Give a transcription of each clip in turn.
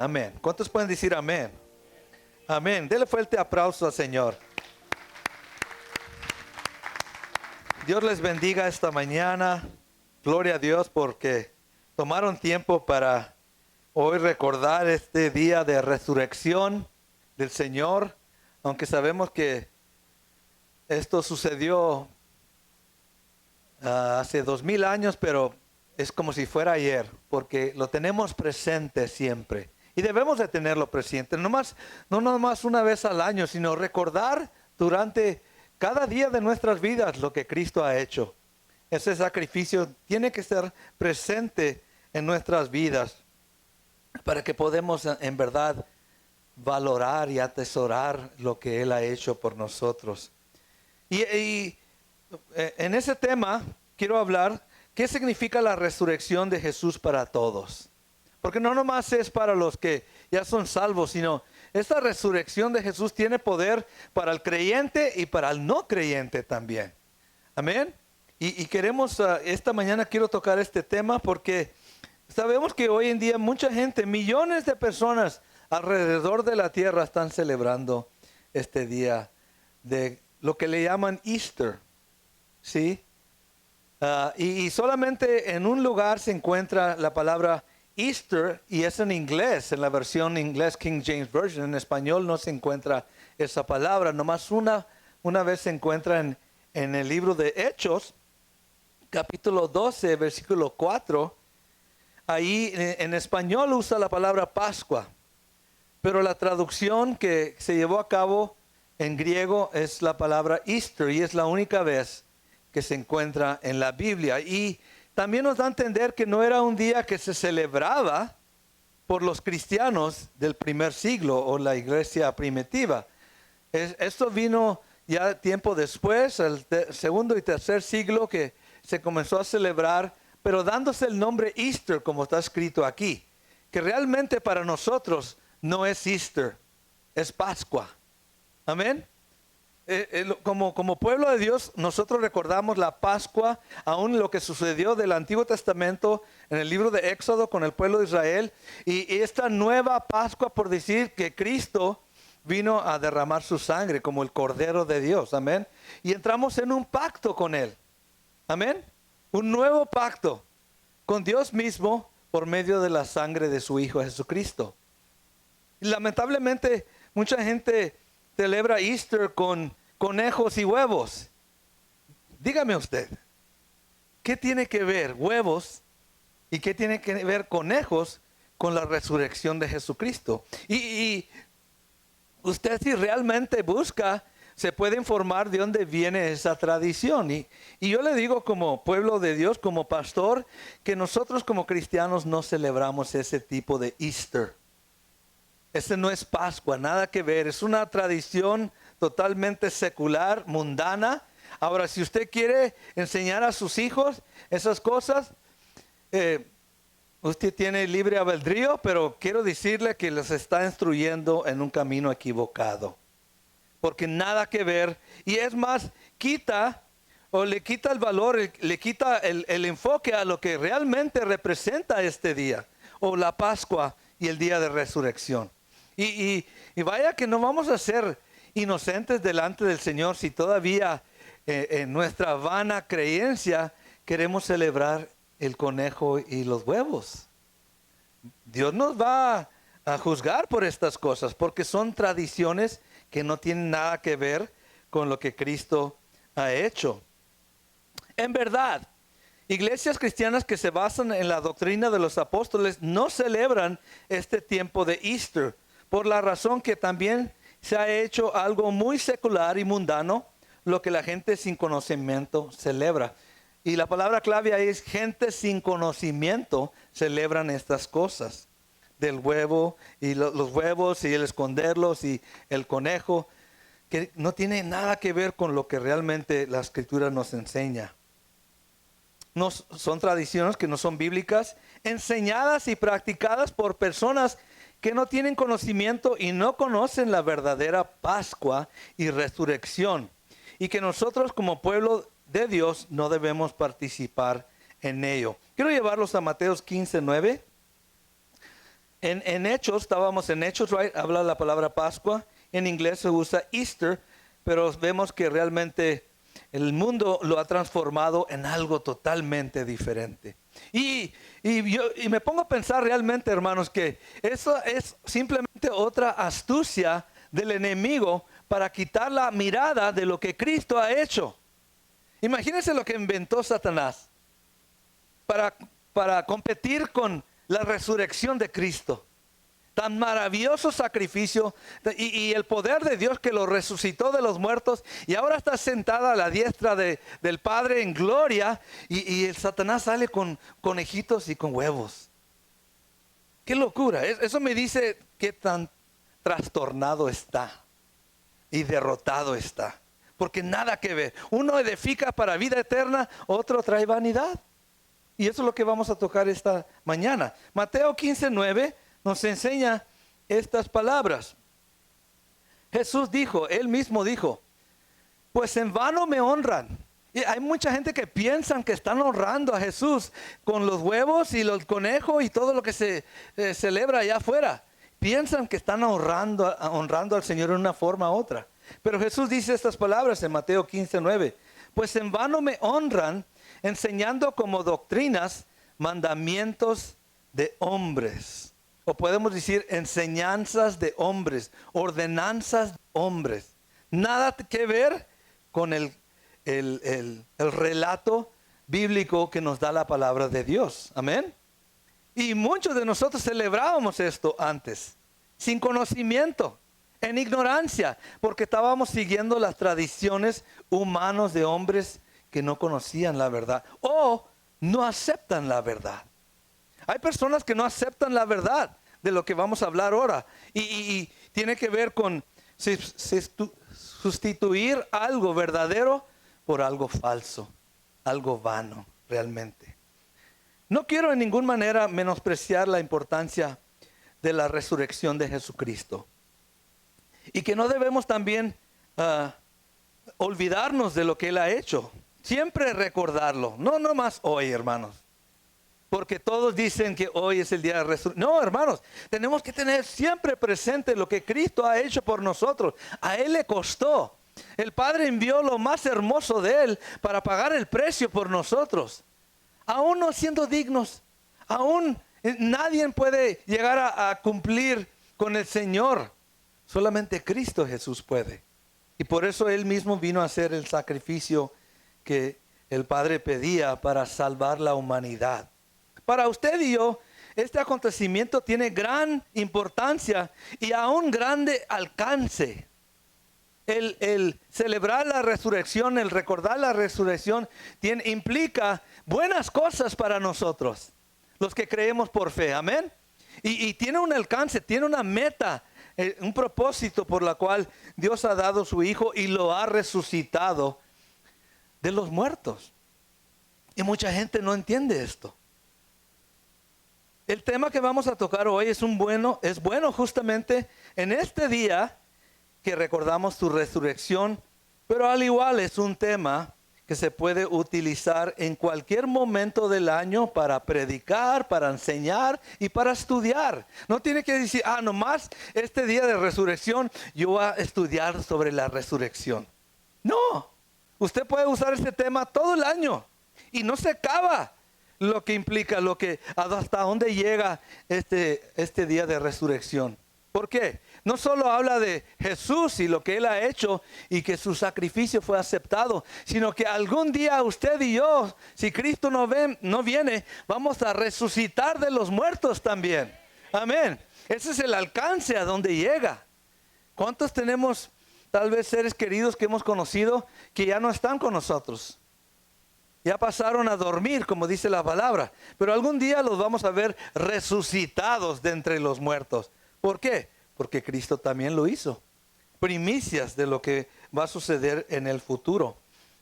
Amén. ¿Cuántos pueden decir amén? Amén. Dele fuerte aplauso al Señor. Dios les bendiga esta mañana. Gloria a Dios porque tomaron tiempo para hoy recordar este día de resurrección del Señor. Aunque sabemos que esto sucedió hace 2000 años, pero es como si fuera ayer, porque lo tenemos presente siempre. Y debemos de tenerlo presente, no nomás una vez al año, sino recordar durante cada día de nuestras vidas lo que Cristo ha hecho. Ese sacrificio tiene que ser presente en nuestras vidas para que podamos en verdad valorar y atesorar lo que Él ha hecho por nosotros. Y en ese tema quiero hablar qué significa la resurrección de Jesús para todos. Porque no nomás es para los que ya son salvos, sino esta resurrección de Jesús tiene poder para el creyente y para el no creyente también. Amén. Y queremos, esta mañana quiero tocar este tema porque sabemos que hoy en día mucha gente, millones de personas alrededor de la tierra están celebrando este día de lo que le llaman Easter. ¿Sí? Y solamente en un lugar se encuentra la palabra Easter y es en inglés, en la versión inglés King James Version. En español no se encuentra esa palabra, nomás una vez se encuentra en el libro de Hechos, capítulo 12, versículo 4. Ahí en español usa la palabra Pascua, pero la traducción que se llevó a cabo en griego es la palabra Easter y es la única vez que se encuentra en la Biblia. Y también nos da a entender que no era un día que se celebraba por los cristianos del primer siglo o la iglesia primitiva. Esto vino ya tiempo después, el segundo y tercer siglo, que se comenzó a celebrar, pero dándose el nombre Easter como está escrito aquí, que realmente para nosotros no es Easter, es Pascua. Amén. Como pueblo de Dios, nosotros recordamos la Pascua, aún lo que sucedió del Antiguo Testamento en el libro de Éxodo con el pueblo de Israel, y esta nueva Pascua, por decir que Cristo vino a derramar su sangre como el Cordero de Dios, amén, y entramos en un pacto con Él, amén, un nuevo pacto con Dios mismo por medio de la sangre de su Hijo Jesucristo. Y lamentablemente mucha gente celebra Easter con conejos y huevos. Dígame usted, ¿qué tiene que ver huevos y qué tiene que ver conejos con la resurrección de Jesucristo? Y usted, si realmente busca, se puede informar de dónde viene esa tradición. Y yo le digo, como pueblo de Dios, como pastor, que nosotros como cristianos no celebramos ese tipo de Easter. Ese no es Pascua, nada que ver. Es una tradición totalmente secular, mundana. Ahora, si usted quiere enseñar a sus hijos esas cosas, usted tiene libre albedrío, pero quiero decirle que les está instruyendo en un camino equivocado. Porque nada que ver. Y es más, le quita el valor, le quita el enfoque a lo que realmente representa este día, o la Pascua y el día de resurrección. Y vaya que no vamos a ser inocentes delante del Señor si todavía en nuestra vana creencia queremos celebrar el conejo y los huevos. Dios nos va a juzgar por estas cosas porque son tradiciones que no tienen nada que ver con lo que Cristo ha hecho. En verdad, iglesias cristianas que se basan en la doctrina de los apóstoles no celebran este tiempo de Easter, por la razón que también se ha hecho algo muy secular y mundano, lo que la gente sin conocimiento celebra. Y la palabra clave ahí es gente sin conocimiento celebran estas cosas. Del huevo y los huevos y el esconderlos y el conejo, que no tiene nada que ver con lo que realmente la Escritura nos enseña. No, son tradiciones que no son bíblicas, enseñadas y practicadas por personas que no tienen conocimiento y no conocen la verdadera Pascua y resurrección, y que nosotros como pueblo de Dios no debemos participar en ello. Quiero llevarlos a Mateo 15:9. En Hechos, estábamos en Hechos, right? Habla la palabra Pascua. En inglés se usa Easter, pero vemos que realmente el mundo lo ha transformado en algo totalmente diferente. Y me pongo a pensar realmente, hermanos, que eso es simplemente otra astucia del enemigo para quitar la mirada de lo que Cristo ha hecho. Imagínense lo que inventó Satanás para competir con la resurrección de Cristo. Tan maravilloso sacrificio y el poder de Dios que lo resucitó de los muertos y ahora está sentada a la diestra del Padre en gloria y el Satanás sale con conejitos y con huevos. ¡Qué locura! Eso me dice qué tan trastornado está y derrotado está. Porque nada que ver. Uno edifica para vida eterna, otro trae vanidad. Y eso es lo que vamos a tocar esta mañana. Mateo 15:9 nos enseña estas palabras. Jesús dijo, él mismo dijo, pues en vano me honran. Y hay mucha gente que piensan que están honrando a Jesús con los huevos y el conejo y todo lo que se celebra allá afuera. Piensan que están honrando al Señor en una forma u otra. Pero Jesús dice estas palabras en Mateo 15:9. Pues en vano me honran enseñando como doctrinas mandamientos de hombres. O podemos decir enseñanzas de hombres, ordenanzas de hombres. Nada que ver con el relato bíblico que nos da la palabra de Dios. Amén. Y muchos de nosotros celebrábamos esto antes, sin conocimiento, en ignorancia, porque estábamos siguiendo las tradiciones humanas de hombres que no conocían la verdad o no aceptan la verdad. Hay personas que no aceptan la verdad de lo que vamos a hablar ahora. Y tiene que ver con sustituir algo verdadero por algo falso, algo vano realmente. No quiero en ninguna manera menospreciar la importancia de la resurrección de Jesucristo. Y que no debemos también olvidarnos de lo que Él ha hecho. Siempre recordarlo, no nomás hoy, hermanos. Porque todos dicen que hoy es el día de resurrección. No, hermanos, tenemos que tener siempre presente lo que Cristo ha hecho por nosotros. A Él le costó. El Padre envió lo más hermoso de Él para pagar el precio por nosotros. Aún no siendo dignos, aún nadie puede llegar a cumplir con el Señor. Solamente Cristo Jesús puede. Y por eso Él mismo vino a hacer el sacrificio que el Padre pedía para salvar la humanidad. Para usted y yo, este acontecimiento tiene gran importancia y aún grande alcance. El celebrar la resurrección, el recordar la resurrección, implica buenas cosas para nosotros, los que creemos por fe. Amén. Y tiene un alcance, tiene una meta, un propósito por la cual Dios ha dado a su Hijo y lo ha resucitado de los muertos. Y mucha gente no entiende esto. El tema que vamos a tocar hoy es bueno justamente en este día que recordamos tu resurrección, pero al igual es un tema que se puede utilizar en cualquier momento del año para predicar, para enseñar y para estudiar. No tiene que decir, nomás este día de resurrección yo voy a estudiar sobre la resurrección. No, usted puede usar este tema todo el año y no se acaba. Lo que implica, hasta dónde llega este día de resurrección. ¿Por qué? No solo habla de Jesús y lo que Él ha hecho y que su sacrificio fue aceptado, sino que algún día usted y yo, si Cristo no viene, vamos a resucitar de los muertos también. Amén. Ese es el alcance a donde llega. ¿Cuántos tenemos tal vez seres queridos que hemos conocido que ya no están con nosotros? Ya pasaron a dormir, como dice la palabra. Pero algún día los vamos a ver resucitados de entre los muertos. ¿Por qué? Porque Cristo también lo hizo. Primicias de lo que va a suceder en el futuro.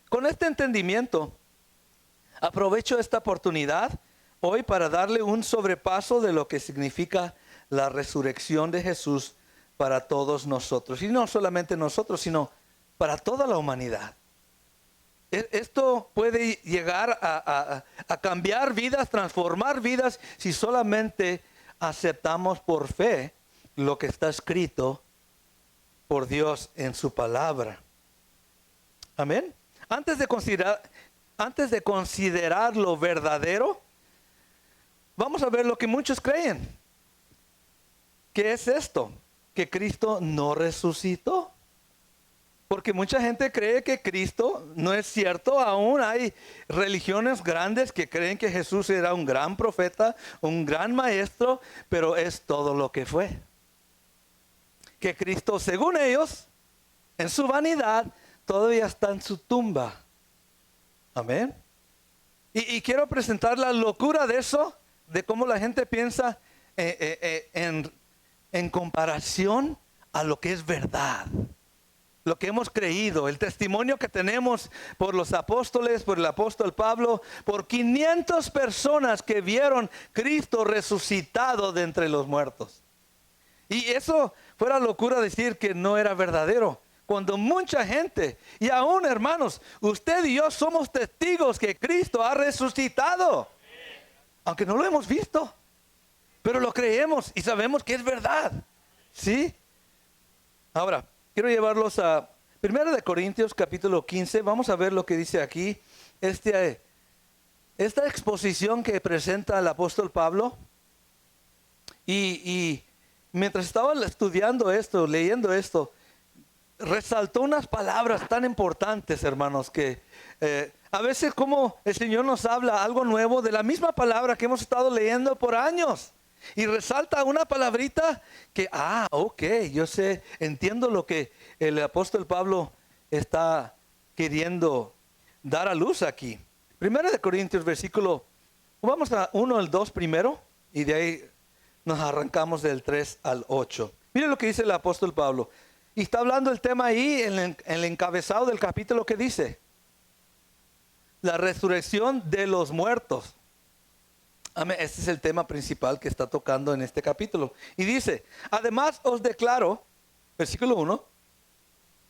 Con este entendimiento, aprovecho esta oportunidad hoy para darle un sobrepaso de lo que significa la resurrección de Jesús para todos nosotros. Y no solamente nosotros, sino para toda la humanidad. Esto puede llegar a cambiar vidas, transformar vidas, si solamente aceptamos por fe lo que está escrito por Dios en su palabra. Amén. Antes de considerar lo verdadero, vamos a ver lo que muchos creen. ¿Qué es esto? Que Cristo no resucitó. Porque mucha gente cree que Cristo no es cierto. Aún hay religiones grandes que creen que Jesús era un gran profeta, un gran maestro, pero es todo lo que fue. Que Cristo, según ellos, en su vanidad, todavía está en su tumba. Amén. Y quiero presentar la locura de eso, de cómo la gente piensa en comparación a lo que es verdad. Lo que hemos creído, el testimonio que tenemos por los apóstoles, por el apóstol Pablo, por 500 personas que vieron Cristo resucitado de entre los muertos. Y eso fuera locura decir que no era verdadero. Cuando mucha gente, y aún hermanos, usted y yo somos testigos que Cristo ha resucitado. Aunque no lo hemos visto, pero lo creemos y sabemos que es verdad. ¿Sí? Ahora, quiero llevarlos a 1 de Corintios capítulo 15. Vamos a ver lo que dice aquí. Esta exposición que presenta el apóstol Pablo. Y mientras estaba estudiando esto, leyendo esto, resaltó unas palabras tan importantes, hermanos, que a veces como el Señor nos habla algo nuevo de la misma palabra que hemos estado leyendo por años. Y resalta una palabrita que, ok, yo sé, entiendo lo que el apóstol Pablo está queriendo dar a luz aquí. 1 de Corintios versículo, vamos a 1 al 2 primero, y de ahí nos arrancamos del 3 al 8. Mire lo que dice el apóstol Pablo. Y está hablando el tema ahí en el encabezado del capítulo que dice: la resurrección de los muertos. Amén. Este es el tema principal que está tocando en este capítulo. Y dice: además os declaro, versículo 1,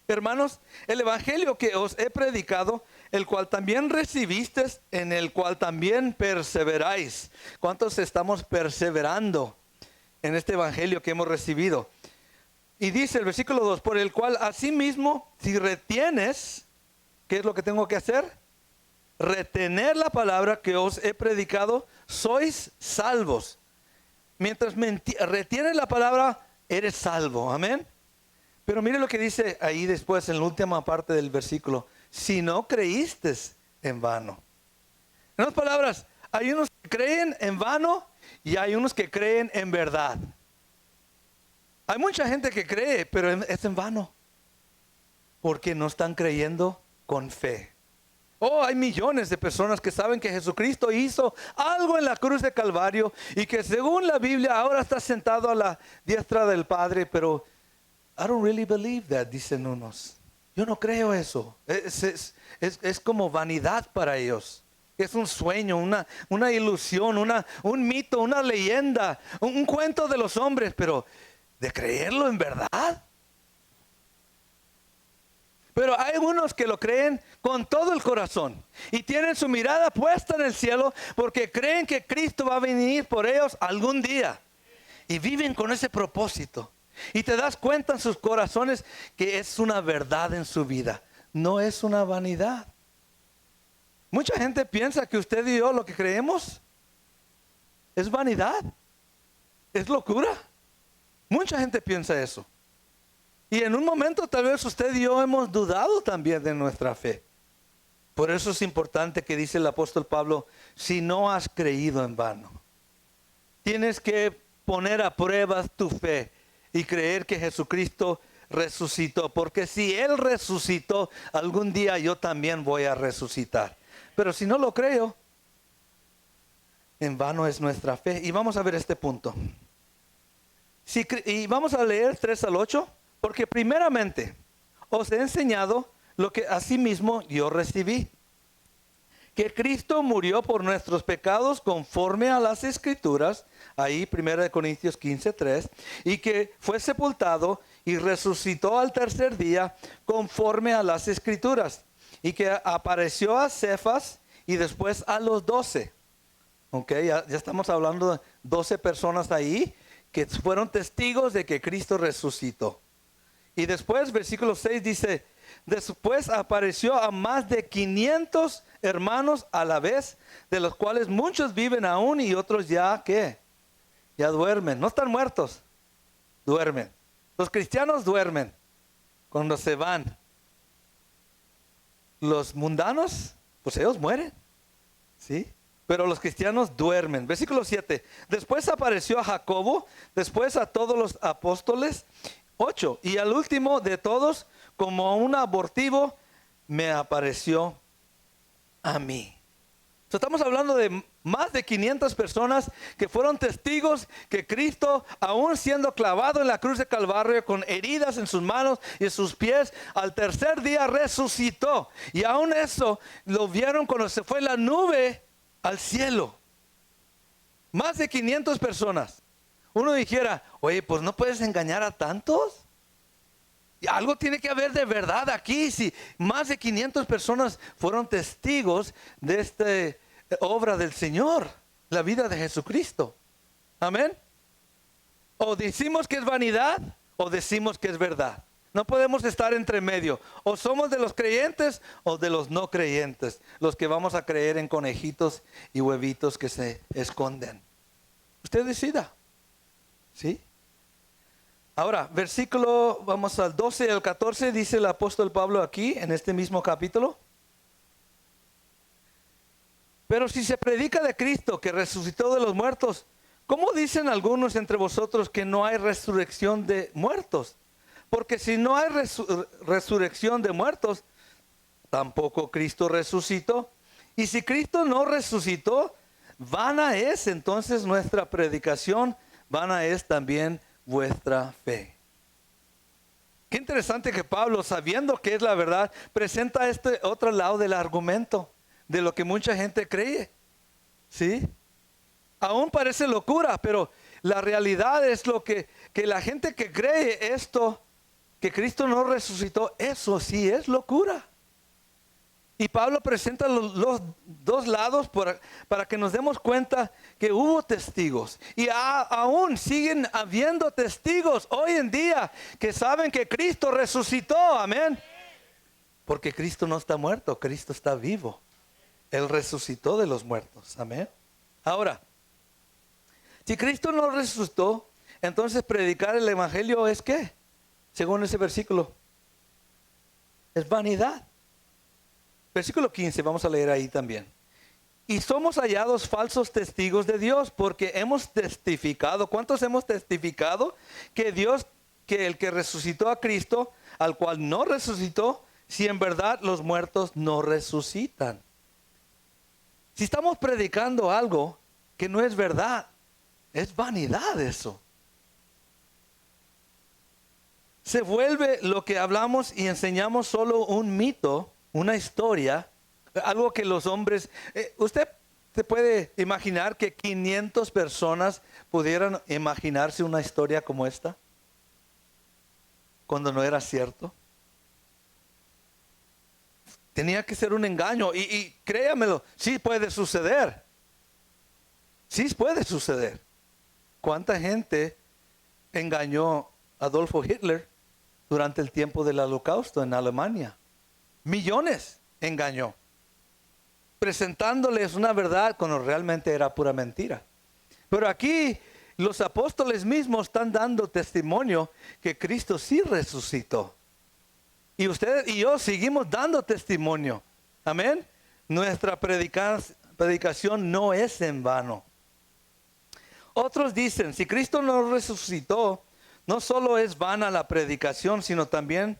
hermanos, el evangelio que os he predicado, el cual también recibisteis, en el cual también perseveráis. ¿Cuántos estamos perseverando en este evangelio que hemos recibido? Y dice el versículo 2, por el cual asimismo, si retienes, ¿qué es lo que tengo que hacer? Retener la palabra que os he predicado, sois salvos. Mientras retienes la palabra, eres salvo. Amén. Pero mire lo que dice ahí después, en la última parte del versículo: si no creíste en vano. En otras palabras, hay unos que creen en vano y hay unos que creen en verdad. Hay mucha gente que cree, pero es en vano, porque no están creyendo con fe. Hay millones de personas que saben que Jesucristo hizo algo en la cruz de Calvario y que según la Biblia ahora está sentado a la diestra del Padre, pero I don't really believe that, dicen unos. Yo no creo eso. Es como vanidad para ellos. Es un sueño, una ilusión, un mito, una leyenda, un cuento de los hombres, pero ¿de creerlo en verdad? Pero hay unos que lo creen con todo el corazón y tienen su mirada puesta en el cielo porque creen que Cristo va a venir por ellos algún día. Y viven con ese propósito. Y te das cuenta en sus corazones que es una verdad en su vida. No es una vanidad. Mucha gente piensa que usted y yo lo que creemos es vanidad. Es locura. Mucha gente piensa eso. Y en un momento tal vez usted y yo hemos dudado también de nuestra fe. Por eso es importante que dice el apóstol Pablo: si no has creído en vano. Tienes que poner a prueba tu fe y creer que Jesucristo resucitó. Porque si Él resucitó, algún día yo también voy a resucitar. Pero si no lo creo, en vano es nuestra fe. Y vamos a ver este punto. Y vamos a leer 3 al 8. Porque primeramente os he enseñado lo que asimismo yo recibí: que Cristo murió por nuestros pecados conforme a las Escrituras, ahí 1 Corintios 15:3, y que fue sepultado y resucitó al tercer día conforme a las Escrituras, y que apareció a Cefas y después a los 12. Ok, ya estamos hablando de 12 personas ahí que fueron testigos de que Cristo resucitó. Y después, versículo 6 dice, después apareció a más de 500 hermanos a la vez, de los cuales muchos viven aún y otros ya, ¿qué? Ya duermen. No están muertos, duermen. Los cristianos duermen cuando se van. Los mundanos, pues ellos mueren, ¿sí? Pero los cristianos duermen. Versículo 7. Después apareció a Jacobo, después a todos los apóstoles. 8. Y al último de todos, como un abortivo, me apareció a mí. Estamos hablando de más de 500 personas que fueron testigos que Cristo, aún siendo clavado en la cruz de Calvario, con heridas en sus manos y en sus pies, al tercer día resucitó. Y aún eso lo vieron cuando se fue la nube al cielo. Más de 500 personas. Uno dijera, oye, pues no puedes engañar a tantos. Y algo tiene que haber de verdad aquí. Si más de 500 personas fueron testigos de esta obra del Señor, la vida de Jesucristo. Amén. O decimos que es vanidad o decimos que es verdad. No podemos estar entre medio. O somos de los creyentes o de los no creyentes. Los que vamos a creer en conejitos y huevitos que se esconden. Usted decida. ¿Sí? Ahora, versículo, vamos al 12 y al 14, dice el apóstol Pablo aquí, en este mismo capítulo. Pero si se predica de Cristo que resucitó de los muertos, ¿cómo dicen algunos entre vosotros que no hay resurrección de muertos? Porque si no hay resurrección de muertos, tampoco Cristo resucitó. Y si Cristo no resucitó, vana es entonces nuestra predicación, vana es también vuestra fe. Qué interesante que Pablo, sabiendo que es la verdad, presenta este otro lado del argumento, de lo que mucha gente cree. ¿Sí? Aún parece locura, pero la realidad es lo que la gente que cree esto, que Cristo no resucitó, eso sí es locura. Y Pablo presenta los dos lados para que nos demos cuenta que hubo testigos. Y aún siguen habiendo testigos hoy en día que saben que Cristo resucitó. Amén. Porque Cristo no está muerto, Cristo está vivo. Él resucitó de los muertos. Amén. Ahora, si Cristo no resucitó, entonces predicar el evangelio es ¿qué? Según ese versículo, es vanidad. Versículo 15, vamos a leer ahí también. Y somos hallados falsos testigos de Dios porque hemos testificado. ¿Cuántos hemos testificado? Que Dios, que el que resucitó a Cristo, al cual no resucitó, si en verdad los muertos no resucitan. Si estamos predicando algo que no es verdad, es vanidad eso. Se vuelve lo que hablamos y enseñamos solo un mito, una historia, algo que los hombres... usted se puede imaginar que 500 personas pudieran imaginarse una historia como esta, cuando no era cierto. Tenía que ser un engaño y créamelo, sí puede suceder. Sí puede suceder. ¿Cuánta gente engañó a Adolfo Hitler durante el tiempo del Holocausto en Alemania? Millones engañó, presentándoles una verdad cuando realmente era pura mentira. Pero aquí los apóstoles mismos están dando testimonio que Cristo sí resucitó. Y ustedes y yo seguimos dando testimonio. Amén. Nuestra predicación no es en vano. Otros dicen, si Cristo no resucitó, no solo es vana la predicación, sino también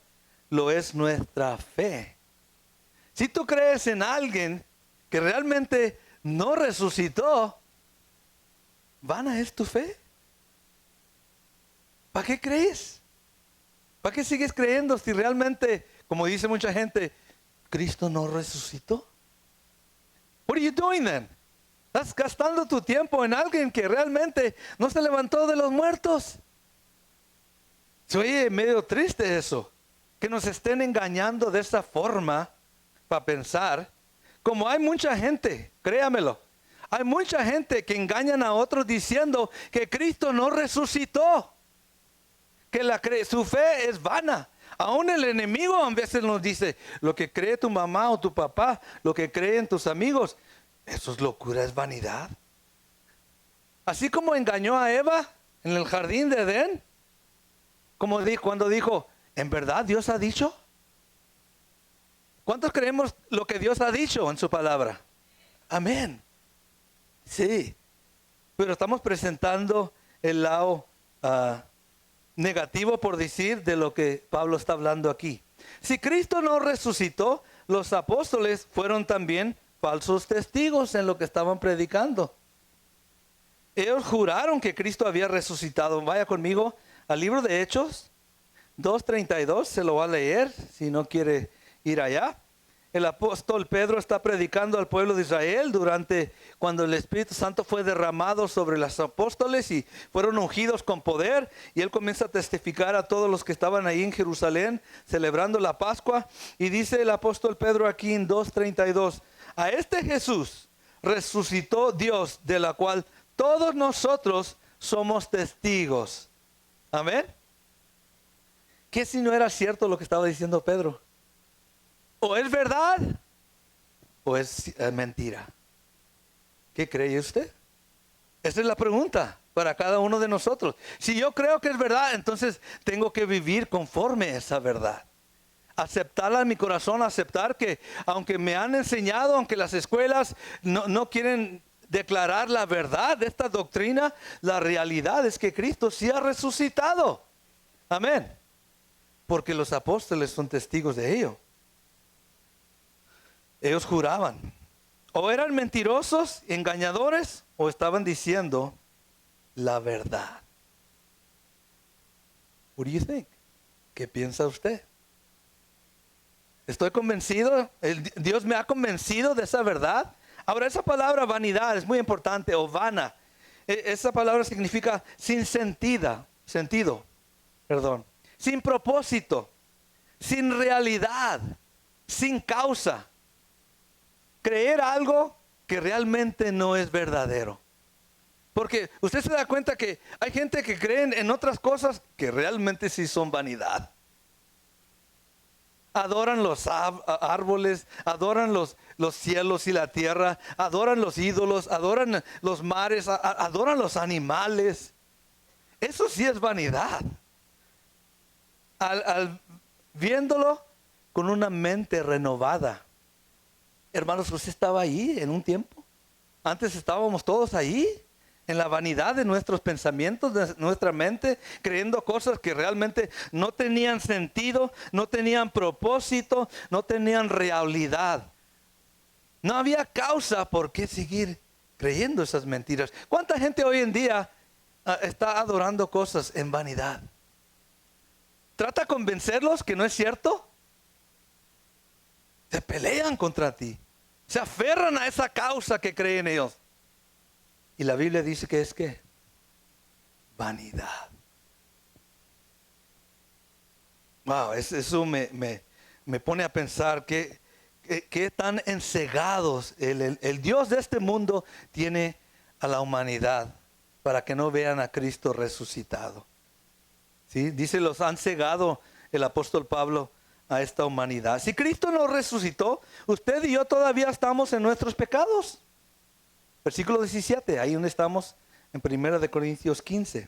lo es nuestra fe. Si tú crees en alguien que realmente no resucitó, ¿vana es tu fe? ¿Para qué crees? ¿Para qué sigues creyendo si realmente, como dice mucha gente, Cristo no resucitó? What are you doing then? Estás gastando tu tiempo en alguien que realmente no se levantó de los muertos. Se oye medio triste eso, que nos estén engañando de esa forma para pensar. Como hay mucha gente, créamelo, Hay mucha gente que engañan a otros diciendo que Cristo no resucitó, que su fe es vana. Aún el enemigo a veces nos dice, lo que cree tu mamá o tu papá, lo que creen tus amigos, eso es locura, es vanidad. Así como engañó a Eva en el jardín de Edén, cuando dijo, ¿en verdad Dios ha dicho? ¿Cuántos creemos lo que Dios ha dicho en su palabra? Amén. Sí, pero estamos presentando el lado negativo, por decir, de lo que Pablo está hablando aquí. Si Cristo no resucitó, los apóstoles fueron también falsos testigos en lo que estaban predicando. Ellos juraron que Cristo había resucitado. Vaya conmigo al libro de Hechos 2:32, se lo va a leer si no quiere ir allá. El apóstol Pedro está predicando al pueblo de Israel cuando el Espíritu Santo fue derramado sobre los apóstoles y fueron ungidos con poder, y él comienza a testificar a todos los que estaban ahí en Jerusalén celebrando la Pascua, y dice el apóstol Pedro aquí en 2:32, a este Jesús resucitó Dios, de la cual todos nosotros somos testigos. Amén. ¿Qué si no era cierto lo que estaba diciendo Pedro? O es verdad o es mentira. ¿Qué cree usted? Esa es la pregunta para cada uno de nosotros. Si yo creo que es verdad, entonces tengo que vivir conforme a esa verdad. Aceptarla en mi corazón, aceptar que aunque me han enseñado, aunque las escuelas no quieren declarar la verdad de esta doctrina, la realidad es que Cristo sí ha resucitado. Amén. Porque los apóstoles son testigos de ello. Ellos juraban. O eran mentirosos, engañadores, o estaban diciendo la verdad. What do you think? ¿Qué piensa usted? Estoy convencido, Dios me ha convencido de esa verdad. Ahora, esa palabra vanidad es muy importante, o vana. Esa palabra significa sin sentido, sin propósito, sin realidad, sin causa. Creer algo que realmente no es verdadero. Porque usted se da cuenta que hay gente que cree en otras cosas que realmente sí son vanidad. Adoran los árboles, adoran los cielos y la tierra, adoran los ídolos, adoran los mares, adoran los animales. Eso sí es vanidad. Viéndolo con una mente renovada. Hermanos, usted estaba ahí en un tiempo. Antes estábamos todos ahí, en la vanidad de nuestros pensamientos, de nuestra mente, creyendo cosas que realmente no tenían sentido, no tenían propósito, no tenían realidad. No había causa por qué seguir creyendo esas mentiras. ¿Cuánta gente hoy en día está adorando cosas en vanidad? ¿Trata de convencerlos que no es cierto? Se pelean contra ti. Se aferran a esa causa que creen ellos. Y la Biblia dice que es ¿qué? Vanidad. Wow, eso me pone a pensar que tan encegados el Dios de este mundo tiene a la humanidad para que no vean a Cristo resucitado. ¿Sí? Dice, los han cegado el apóstol Pablo a esta humanidad. Si Cristo no resucitó, usted y yo todavía estamos en nuestros pecados. Versículo 17, ahí donde estamos en 1 Corintios 15.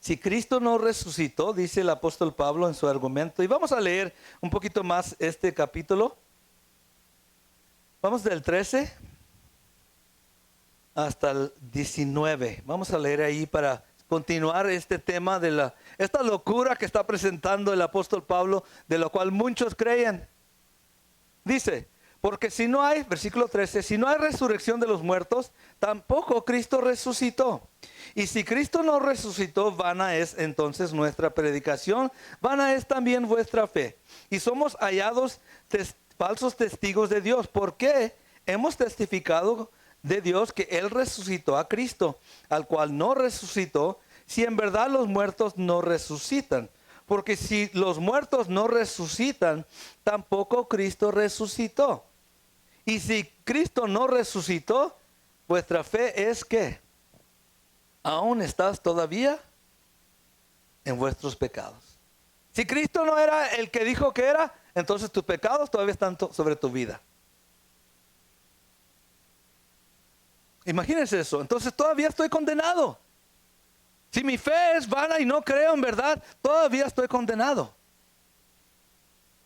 Si Cristo no resucitó, dice el apóstol Pablo en su argumento, y vamos a leer un poquito más este capítulo. Vamos del 13 hasta el 19. Vamos a leer ahí para continuar este tema de esta locura que está presentando el apóstol Pablo, de lo cual muchos creen. Dice, porque si no hay, versículo 13, si no hay resurrección de los muertos, tampoco Cristo resucitó. Y si Cristo no resucitó, vana es entonces nuestra predicación, vana es también vuestra fe. Y somos hallados falsos testigos de Dios, porque hemos testificado de Dios que Él resucitó a Cristo, al cual no resucitó, si en verdad los muertos no resucitan. Porque si los muertos no resucitan, tampoco Cristo resucitó. Y si Cristo no resucitó, vuestra fe es que aún estás todavía en vuestros pecados. Si Cristo no era el que dijo que era, entonces tus pecados todavía están sobre tu vida. Imagínense eso. Entonces todavía estoy condenado. Si mi fe es vana y no creo en verdad, todavía estoy condenado.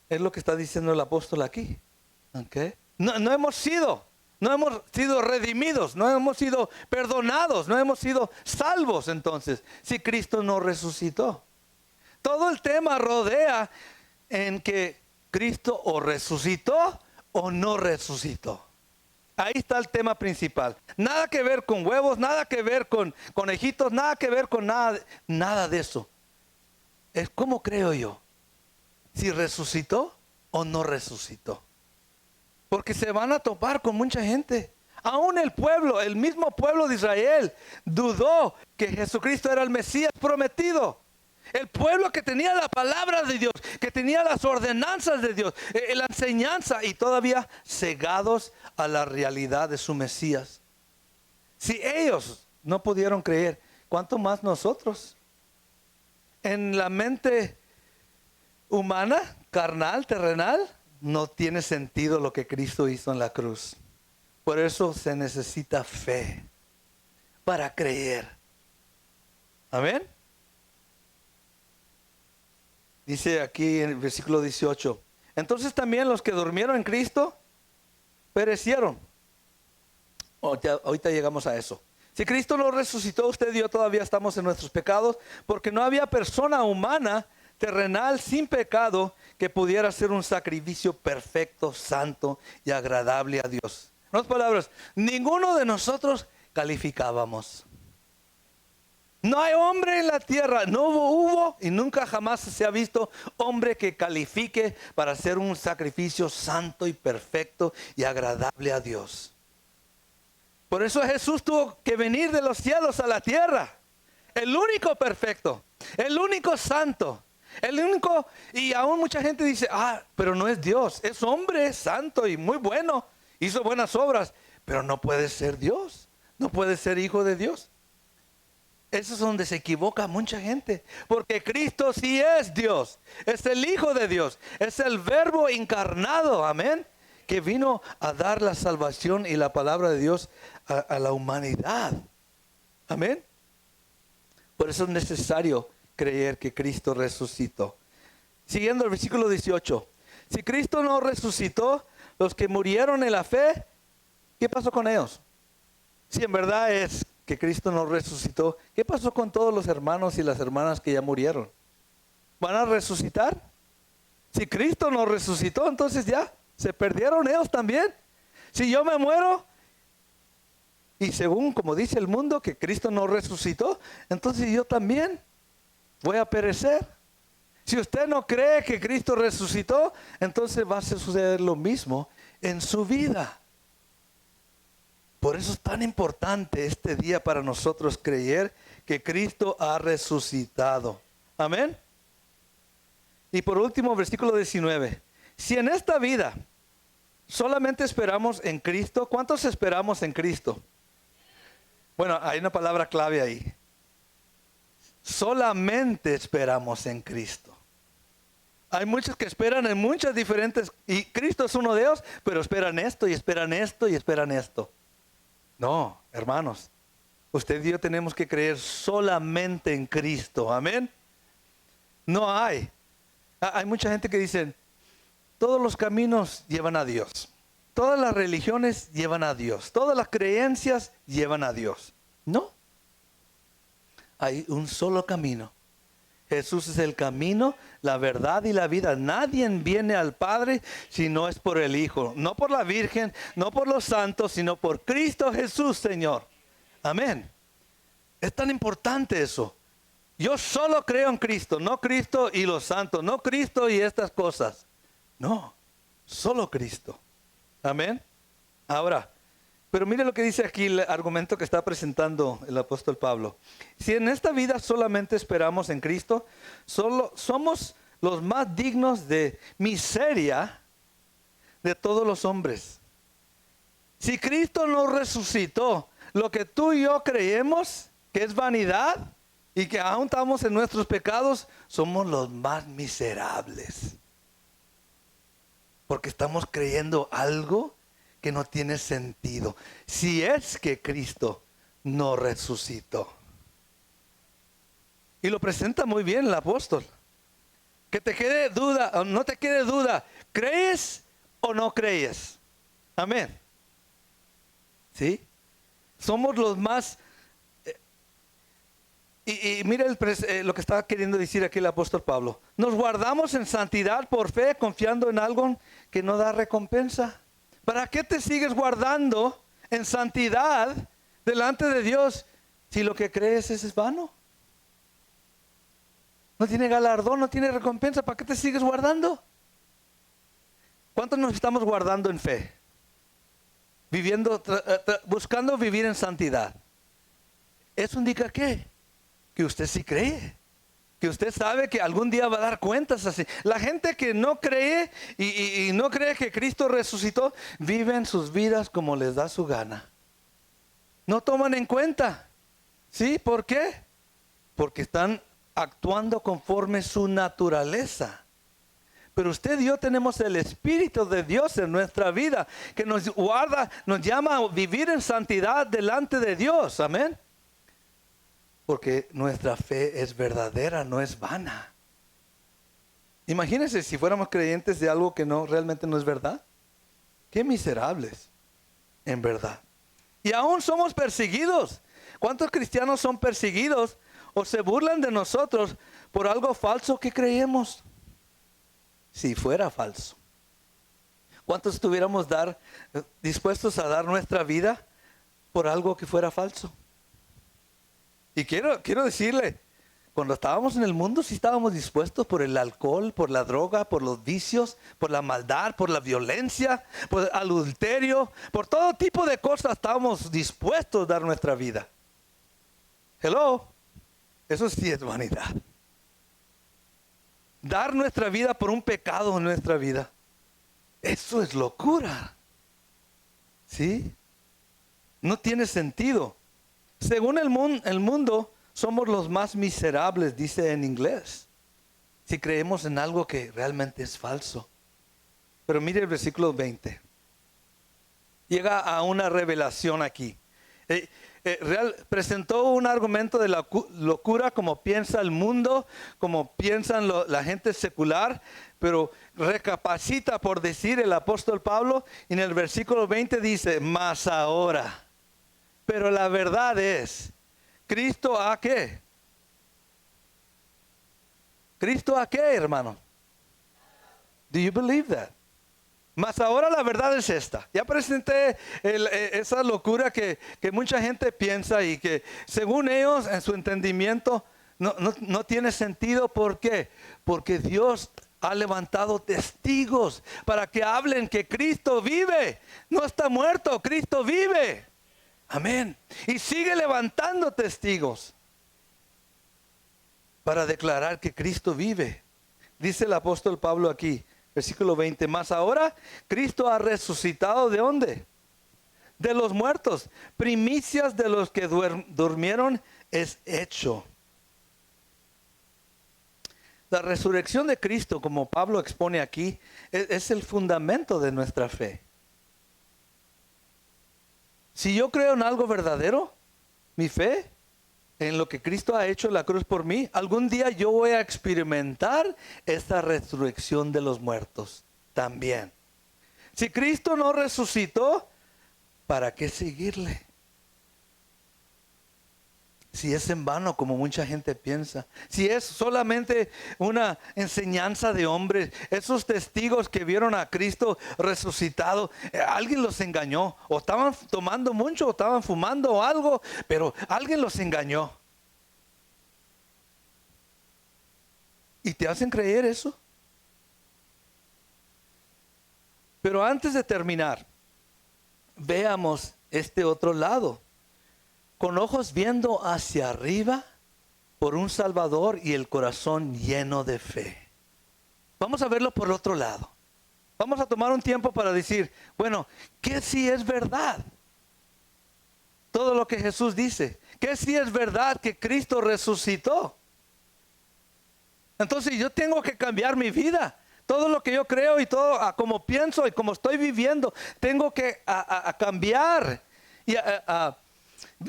Es lo que está diciendo el apóstol aquí. ¿Okay? No hemos sido redimidos, no hemos sido perdonados, no hemos sido salvos entonces, si Cristo no resucitó. Todo el tema rodea en que Cristo o resucitó o no resucitó. Ahí está el tema principal. Nada que ver con huevos, nada que ver con conejitos, nada que ver con nada de eso. Es como creo yo, si resucitó o no resucitó. Porque se van a topar con mucha gente. Aún el pueblo, el mismo pueblo de Israel, dudó que Jesucristo era el Mesías prometido. El pueblo que tenía la palabra de Dios, que tenía las ordenanzas de Dios, la enseñanza, y todavía cegados a la realidad de su Mesías. Si ellos no pudieron creer, ¿cuánto más nosotros? En la mente humana, carnal, terrenal, no tiene sentido lo que Cristo hizo en la cruz. Por eso se necesita fe para creer. Amén. Dice aquí en el versículo 18. Entonces también los que durmieron en Cristo perecieron. Ahorita llegamos a eso. Si Cristo no resucitó, usted y yo todavía estamos en nuestros pecados, porque no había persona humana terrenal sin pecado que pudiera hacer un sacrificio perfecto, santo y agradable a Dios. En otras palabras, ninguno de nosotros calificábamos. No hay hombre en la tierra, no hubo y nunca jamás se ha visto hombre que califique para hacer un sacrificio santo y perfecto y agradable a Dios. Por eso Jesús tuvo que venir de los cielos a la tierra. El único perfecto, el único santo, el único, y aún mucha gente dice, pero no es Dios, es hombre santo y muy bueno, hizo buenas obras, pero no puede ser Dios, no puede ser hijo de Dios. Eso es donde se equivoca mucha gente, porque Cristo sí es Dios, es el Hijo de Dios, es el Verbo encarnado, amén, que vino a dar la salvación y la palabra de Dios a la humanidad, amén. Por eso es necesario creer que Cristo resucitó. Siguiendo el versículo 18, si Cristo no resucitó, los que murieron en la fe, ¿qué pasó con ellos? Si en verdad es que Cristo no resucitó, ¿qué pasó con todos los hermanos y las hermanas que ya murieron? ¿Van a resucitar? Si Cristo no resucitó, entonces ya se perdieron ellos también. Si yo me muero y según como dice el mundo que Cristo no resucitó, entonces yo también voy a perecer. Si usted no cree que Cristo resucitó, entonces va a suceder lo mismo en su vida. Por eso es tan importante este día para nosotros creer que Cristo ha resucitado. Amén. Y por último, versículo 19. Si en esta vida solamente esperamos en Cristo, ¿cuántos esperamos en Cristo? Bueno, hay una palabra clave ahí. Solamente esperamos en Cristo. Hay muchos que esperan en muchas diferentes, y Cristo es uno de ellos, pero esperan esto y esperan esto y esperan esto. No, hermanos, usted y yo tenemos que creer solamente en Cristo, amén. No hay mucha gente que dice, todos los caminos llevan a Dios, todas las religiones llevan a Dios, todas las creencias llevan a Dios. No, hay un solo camino. Jesús es el camino, la verdad y la vida. Nadie viene al Padre si no es por el Hijo. No por la Virgen, no por los santos, sino por Cristo Jesús, Señor. Amén. Es tan importante eso. Yo solo creo en Cristo, no Cristo y los santos, no Cristo y estas cosas. No, solo Cristo. Amén. Ahora, pero mire lo que dice aquí el argumento que está presentando el apóstol Pablo. Si en esta vida solamente esperamos en Cristo, solo somos los más dignos de miseria de todos los hombres. Si Cristo no resucitó, lo que tú y yo creemos que es vanidad y que aún estamos en nuestros pecados, somos los más miserables. Porque estamos creyendo algo que no tiene sentido. Si es que Cristo no resucitó. Y lo presenta muy bien el apóstol. Que te quede duda, o no te quede duda. ¿Crees o no crees? Amén. ¿Sí? Somos los más... Y mira lo que estaba queriendo decir aquí el apóstol Pablo. Nos guardamos en santidad por fe, confiando en algo que no da recompensa. ¿Para qué te sigues guardando en santidad delante de Dios si lo que crees es vano? No tiene galardón, no tiene recompensa. ¿Para qué te sigues guardando? ¿Cuántos nos estamos guardando en fe? Viviendo, buscando vivir en santidad. ¿Eso indica qué? Que usted sí cree. Que usted sabe que algún día va a dar cuentas así. La gente que no cree y no cree que Cristo resucitó, viven sus vidas como les da su gana. No toman en cuenta. ¿Sí? ¿Por qué? Porque están actuando conforme su naturaleza. Pero usted y yo tenemos el Espíritu de Dios en nuestra vida, que nos guarda, nos llama a vivir en santidad delante de Dios. Amén. Porque nuestra fe es verdadera, no es vana. Imagínense si fuéramos creyentes de algo que realmente no es verdad. Qué miserables, en verdad. Y aún somos perseguidos. ¿Cuántos cristianos son perseguidos o se burlan de nosotros por algo falso que creemos? Si fuera falso. ¿Cuántos estuviéramos dispuestos a dar nuestra vida por algo que fuera falso? Y quiero decirle, cuando estábamos en el mundo, sí estábamos dispuestos por el alcohol, por la droga, por los vicios, por la maldad, por la violencia, por el adulterio, por todo tipo de cosas estábamos dispuestos a dar nuestra vida. Hello, eso sí es vanidad. Dar nuestra vida por un pecado en nuestra vida, eso es locura. ¿Sí? No tiene sentido. Según el mundo, somos los más miserables, dice en inglés, si creemos en algo que realmente es falso. Pero mire el versículo 20. Llega a una revelación aquí. Presentó un argumento de la locura como piensa el mundo, como piensan la gente secular, pero recapacita por decir el apóstol Pablo, y en el versículo 20 dice, mas ahora. Pero la verdad es, ¿Cristo a qué? ¿Cristo a qué, hermano? Do you believe that? Mas ahora la verdad es esta. Ya presenté esa locura que mucha gente piensa y que según ellos en su entendimiento no tiene sentido. ¿Por qué? Porque Dios ha levantado testigos para que hablen que Cristo vive. No está muerto, Cristo vive. Amén. Y sigue levantando testigos para declarar que Cristo vive. Dice el apóstol Pablo aquí, versículo 20. Mas ahora Cristo ha resucitado ¿de dónde? De los muertos. Primicias de los que durmieron es hecho. La resurrección de Cristo, como Pablo expone aquí, es el fundamento de nuestra fe. Si yo creo en algo verdadero, mi fe, en lo que Cristo ha hecho en la cruz por mí, algún día yo voy a experimentar esta resurrección de los muertos también. Si Cristo no resucitó, ¿para qué seguirle? Si es en vano, como mucha gente piensa. Si es solamente una enseñanza de hombres. Esos testigos que vieron a Cristo resucitado, alguien los engañó. O estaban tomando mucho, o estaban fumando o algo, pero alguien los engañó. ¿Y te hacen creer eso? Pero antes de terminar, veamos este otro lado. Con ojos viendo hacia arriba por un Salvador y el corazón lleno de fe. Vamos a verlo por otro lado. Vamos a tomar un tiempo para decir, bueno, ¿qué sí es verdad? Todo lo que Jesús dice. ¿Qué sí es verdad que Cristo resucitó? Entonces yo tengo que cambiar mi vida. Todo lo que yo creo y todo como pienso y como estoy viviendo, tengo que a cambiar y a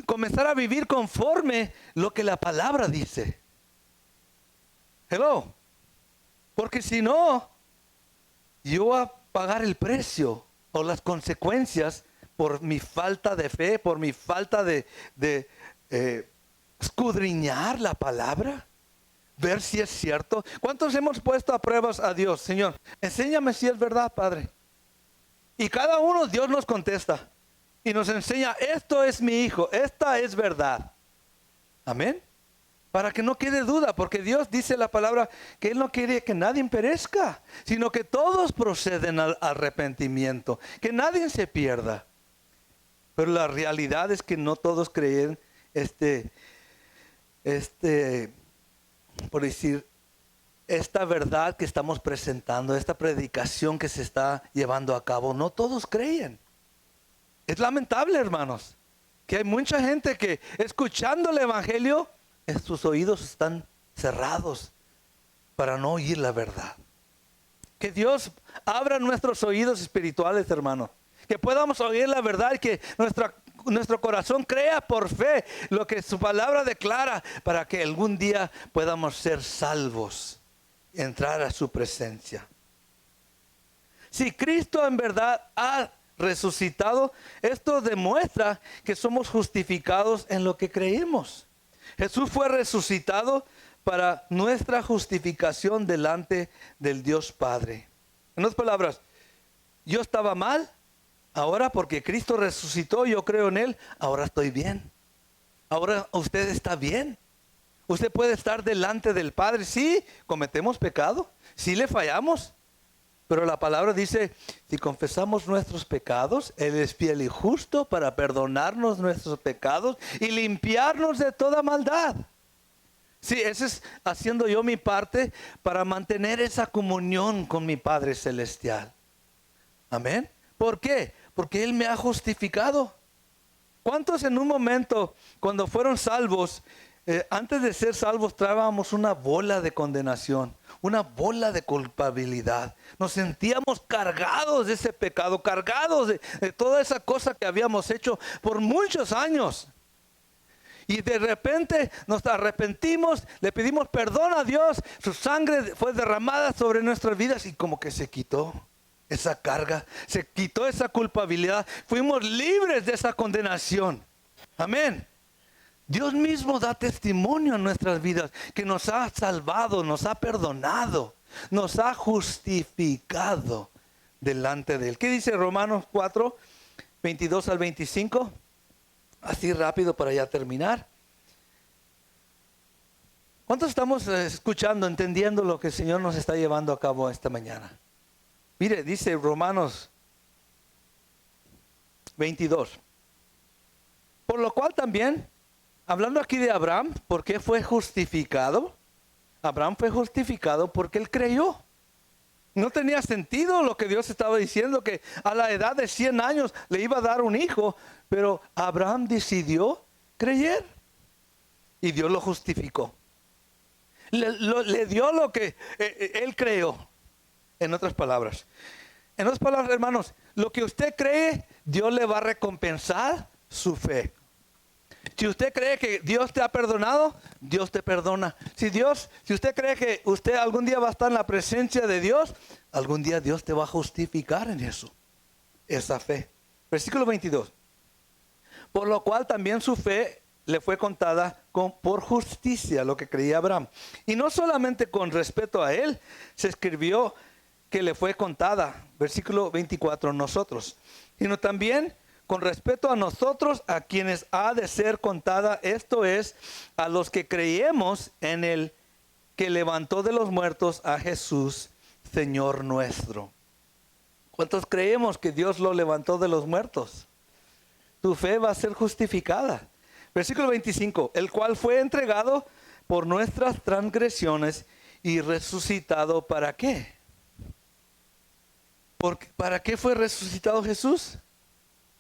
comenzar a vivir conforme lo que la palabra dice. Hello. Porque si no, yo voy a pagar el precio o las consecuencias por mi falta de fe, por mi falta de escudriñar la palabra, ver si es cierto. ¿Cuántos hemos puesto a pruebas a Dios? Señor, enséñame si es verdad, Padre. Y cada uno Dios nos contesta y nos enseña, esto es mi hijo, esta es verdad. Amén. Para que no quede duda, porque Dios dice la palabra que Él no quiere que nadie perezca, sino que todos proceden al arrepentimiento, que nadie se pierda. Pero la realidad es que no todos creen por decir, esta verdad que estamos presentando, esta predicación que se está llevando a cabo, no todos creen. Es lamentable, hermanos, que hay mucha gente que escuchando el evangelio, sus oídos están cerrados para no oír la verdad. Que Dios abra nuestros oídos espirituales, hermanos. Que podamos oír la verdad y que nuestro corazón crea por fe lo que su palabra declara para que algún día podamos ser salvos, entrar a su presencia. Si Cristo en verdad ha resucitado, esto demuestra que somos justificados en lo que creemos. Jesús fue resucitado para nuestra justificación delante del Dios Padre. En otras palabras, yo estaba mal, ahora porque Cristo resucitó, yo creo en Él, ahora estoy bien. Ahora usted está bien. Usted puede estar delante del Padre. Sí, cometemos pecado, sí le fallamos. Pero la palabra dice, si confesamos nuestros pecados, Él es fiel y justo para perdonarnos nuestros pecados y limpiarnos de toda maldad. Sí, eso es haciendo yo mi parte para mantener esa comunión con mi Padre Celestial. Amén. ¿Por qué? Porque Él me ha justificado. ¿Cuántos en un momento, cuando fueron salvos, antes de ser salvos, traíamos una bola de condenación, una bola de culpabilidad? Nos sentíamos cargados de ese pecado, cargados de toda esa cosa que habíamos hecho por muchos años. Y de repente nos arrepentimos, le pedimos perdón a Dios, su sangre fue derramada sobre nuestras vidas y como que se quitó esa carga, se quitó esa culpabilidad, fuimos libres de esa condenación. Amén. Dios mismo da testimonio en nuestras vidas que nos ha salvado, nos ha perdonado, nos ha justificado delante de Él. ¿Qué dice Romanos 4, 22 al 25? Así rápido para ya terminar. ¿Cuántos estamos escuchando, entendiendo lo que el Señor nos está llevando a cabo esta mañana? Mire, dice Romanos 22. Por lo cual también, hablando aquí de Abraham, ¿por qué fue justificado? Abraham fue justificado porque él creyó. No tenía sentido lo que Dios estaba diciendo, que a la edad de 100 años le iba a dar un hijo, pero Abraham decidió creer y Dios lo justificó. Le dio lo que él creó. En otras palabras, hermanos, lo que usted cree, Dios le va a recompensar su fe. Si usted cree que Dios te ha perdonado, Dios te perdona. Si usted cree que usted algún día va a estar en la presencia de Dios, algún día Dios te va a justificar en eso, esa fe. Versículo 22. Por lo cual también su fe le fue contada por justicia, lo que creía Abraham. Y no solamente con respecto a él, se escribió que le fue contada, versículo 24, nosotros, sino también con respecto a nosotros, a quienes ha de ser contada, esto es, a los que creemos en el que levantó de los muertos a Jesús, Señor nuestro. ¿Cuántos creemos que Dios lo levantó de los muertos? Tu fe va a ser justificada. Versículo 25, el cual fue entregado por nuestras transgresiones y resucitado, ¿para qué? ¿Para qué fue resucitado Jesús?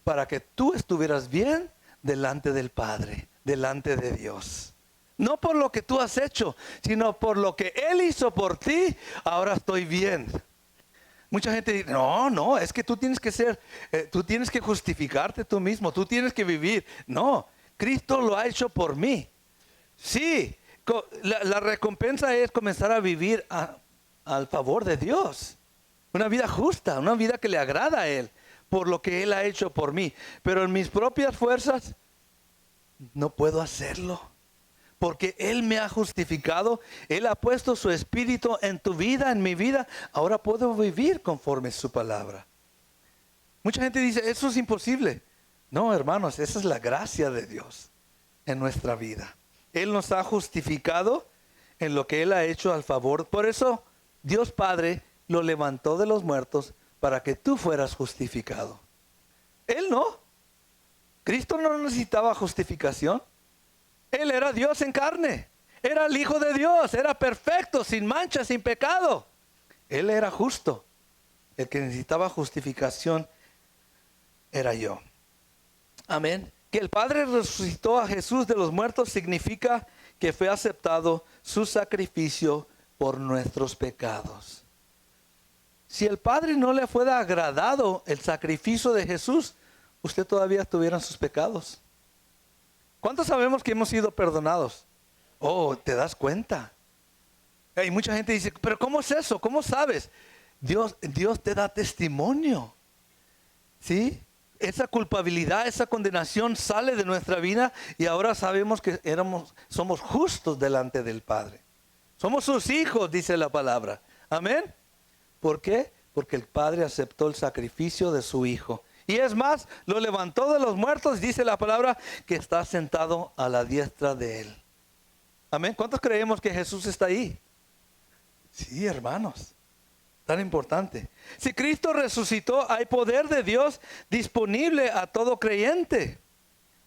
Para que tú estuvieras bien delante del Padre, delante de Dios. No por lo que tú has hecho, sino por lo que Él hizo por ti, ahora estoy bien. Mucha gente dice, no, es que tú tienes que tú tienes que justificarte tú mismo, tú tienes que vivir. No, Cristo lo ha hecho por mí. Sí, la recompensa es comenzar a vivir al favor de Dios. Una vida justa, una vida que le agrada a Él, por lo que Él ha hecho por mí. Pero en mis propias fuerzas, no puedo hacerlo. Porque Él me ha justificado, Él ha puesto su espíritu en tu vida, en mi vida. Ahora puedo vivir conforme su palabra. Mucha gente dice, eso es imposible. No, hermanos, esa es la gracia de Dios en nuestra vida. Él nos ha justificado en lo que Él ha hecho al favor. Por eso Dios Padre lo levantó de los muertos para que tú fueras justificado. Él no. Cristo no necesitaba justificación. Él era Dios en carne. Era el Hijo de Dios. Era perfecto, sin mancha, sin pecado. Él era justo. El que necesitaba justificación era yo. Amén. Que el Padre resucitó a Jesús de los muertos significa que fue aceptado su sacrificio por nuestros pecados. Si el Padre no le fuera agradado el sacrificio de Jesús, usted todavía estuviera en sus pecados. ¿Cuántos sabemos que hemos sido perdonados? Oh, ¿te das cuenta? Hay mucha gente dice, pero ¿cómo es eso? ¿Cómo sabes? Dios te da testimonio. ¿Sí? Esa culpabilidad, esa condenación sale de nuestra vida y ahora sabemos que somos justos delante del Padre. Somos sus hijos, dice la palabra. Amén. ¿Por qué? Porque el Padre aceptó el sacrificio de su Hijo. Y es más, lo levantó de los muertos, dice la palabra, que está sentado a la diestra de Él. Amén. ¿Cuántos creemos que Jesús está ahí? Sí, hermanos. Tan importante. Si Cristo resucitó, hay poder de Dios disponible a todo creyente.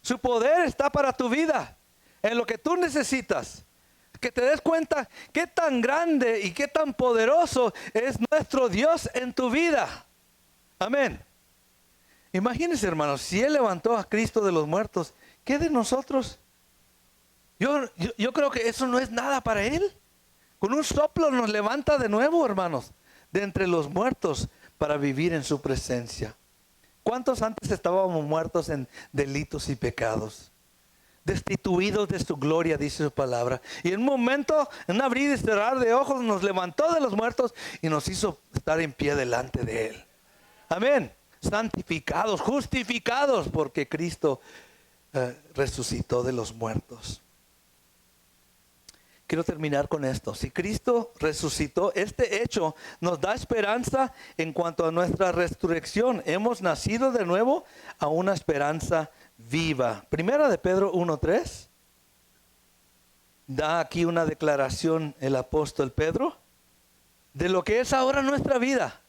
Su poder está para tu vida, en lo que tú necesitas. Que te des cuenta qué tan grande y qué tan poderoso es nuestro Dios en tu vida. Amén. Imagínense, hermanos, si Él levantó a Cristo de los muertos, ¿qué de nosotros? Yo creo que eso no es nada para Él. Con un soplo nos levanta de nuevo, hermanos, de entre los muertos para vivir en su presencia. ¿Cuántos antes estábamos muertos en delitos y pecados? Destituidos de su gloria, dice su palabra. Y en un momento, en un abrir y cerrar de ojos, nos levantó de los muertos y nos hizo estar en pie delante de Él. Amén. Santificados, justificados, porque Cristo resucitó de los muertos. Quiero terminar con esto. Si Cristo resucitó, este hecho nos da esperanza en cuanto a nuestra resurrección. Hemos nacido de nuevo a una esperanza viva. Primera de Pedro 1:3. Da aquí una declaración el apóstol Pedro de lo que es ahora nuestra vida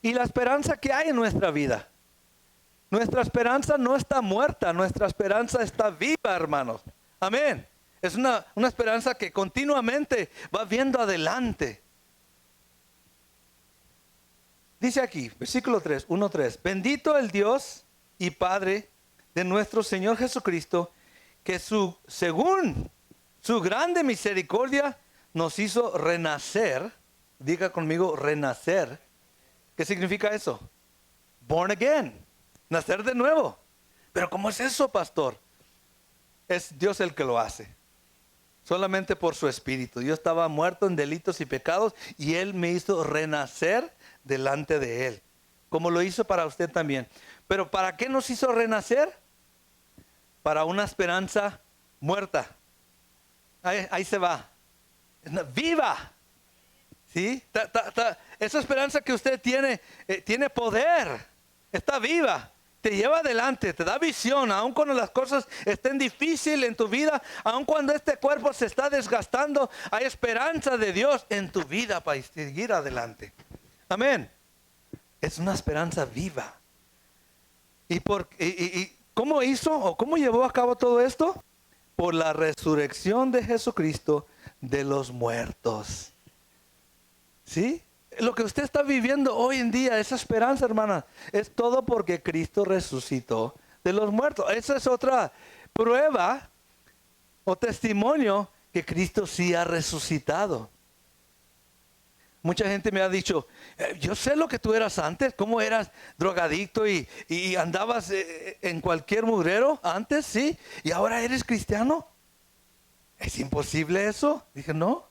y la esperanza que hay en nuestra vida. Nuestra esperanza no está muerta, nuestra esperanza está viva, hermanos. Amén. Es una esperanza que continuamente va viendo adelante. Dice aquí, versículo 3, 1:3. Bendito el Dios y Padre de nuestro Señor Jesucristo, que según su grande misericordia nos hizo renacer. Diga conmigo, renacer. ¿Qué significa eso? Born again. Nacer de nuevo. Pero ¿cómo es eso, pastor? Es Dios el que lo hace. Solamente por su espíritu. Yo estaba muerto en delitos y pecados y Él me hizo renacer delante de Él. Como lo hizo para usted también. Pero ¿para qué nos hizo renacer? Para una esperanza muerta. Ahí se va. ¡Viva! ¿Sí? Esa esperanza que usted tiene, tiene poder. Está viva. Te lleva adelante, te da visión, aun cuando las cosas estén difíciles en tu vida, aun cuando este cuerpo se está desgastando, hay esperanza de Dios en tu vida para seguir adelante. Amén. Es una esperanza viva. ¿Y cómo hizo o cómo llevó a cabo todo esto? Por la resurrección de Jesucristo de los muertos. ¿Sí? Lo que usted está viviendo hoy en día, esa esperanza, hermana, es todo porque Cristo resucitó de los muertos. Esa es otra prueba o testimonio que Cristo sí ha resucitado. Mucha gente me ha dicho, yo sé lo que tú eras antes, cómo eras drogadicto y andabas en cualquier mugrero antes, sí, y ahora eres cristiano. ¿Es imposible eso? Dije, no.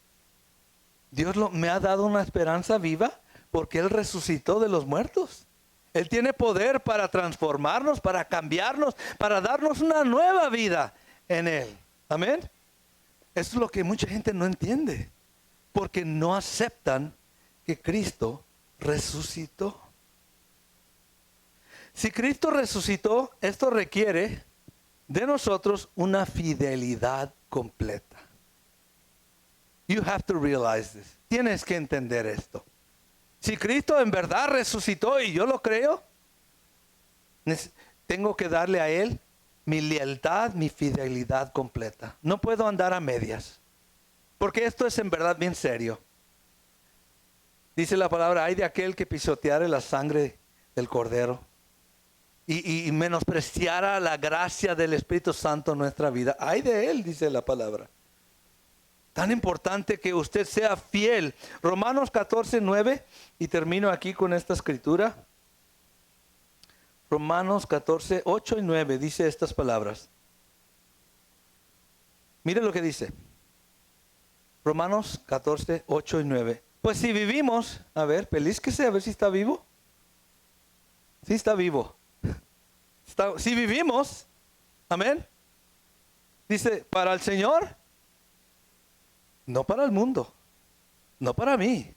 Dios me ha dado una esperanza viva porque Él resucitó de los muertos. Él tiene poder para transformarnos, para cambiarnos, para darnos una nueva vida en Él. Amén. Eso es lo que mucha gente no entiende, porque no aceptan que Cristo resucitó. Si Cristo resucitó, esto requiere de nosotros una fidelidad completa. You have to realize this. Tienes que entender esto. Si Cristo en verdad resucitó y yo lo creo, tengo que darle a Él mi lealtad, mi fidelidad completa. No puedo andar a medias, porque esto es en verdad bien serio. Dice la palabra, hay de aquel que pisoteare la sangre del Cordero y menospreciara la gracia del Espíritu Santo en nuestra vida. Hay de él, dice la palabra. Tan importante que usted sea fiel. Romanos 14:9, y termino aquí con esta escritura. Romanos 14:8 y 9 dice estas palabras. Mire lo que dice. Romanos 14:8 y 9. Pues si vivimos, a ver, pelízquese a ver si está vivo. Sí está vivo. Si vivimos, amén. Dice, para el Señor, no para el mundo, no para mí.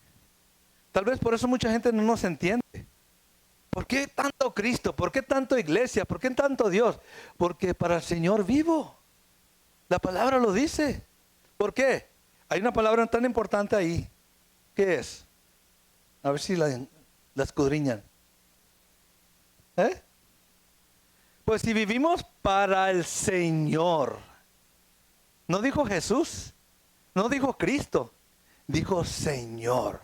Tal vez por eso mucha gente no nos entiende. ¿Por qué tanto Cristo? ¿Por qué tanto iglesia? ¿Por qué tanto Dios? Porque para el Señor vivo. La palabra lo dice. ¿Por qué? Hay una palabra tan importante ahí. ¿Qué es? A ver si la escudriñan. Pues si vivimos para el Señor. No dijo Jesús, no dijo Cristo, dijo Señor.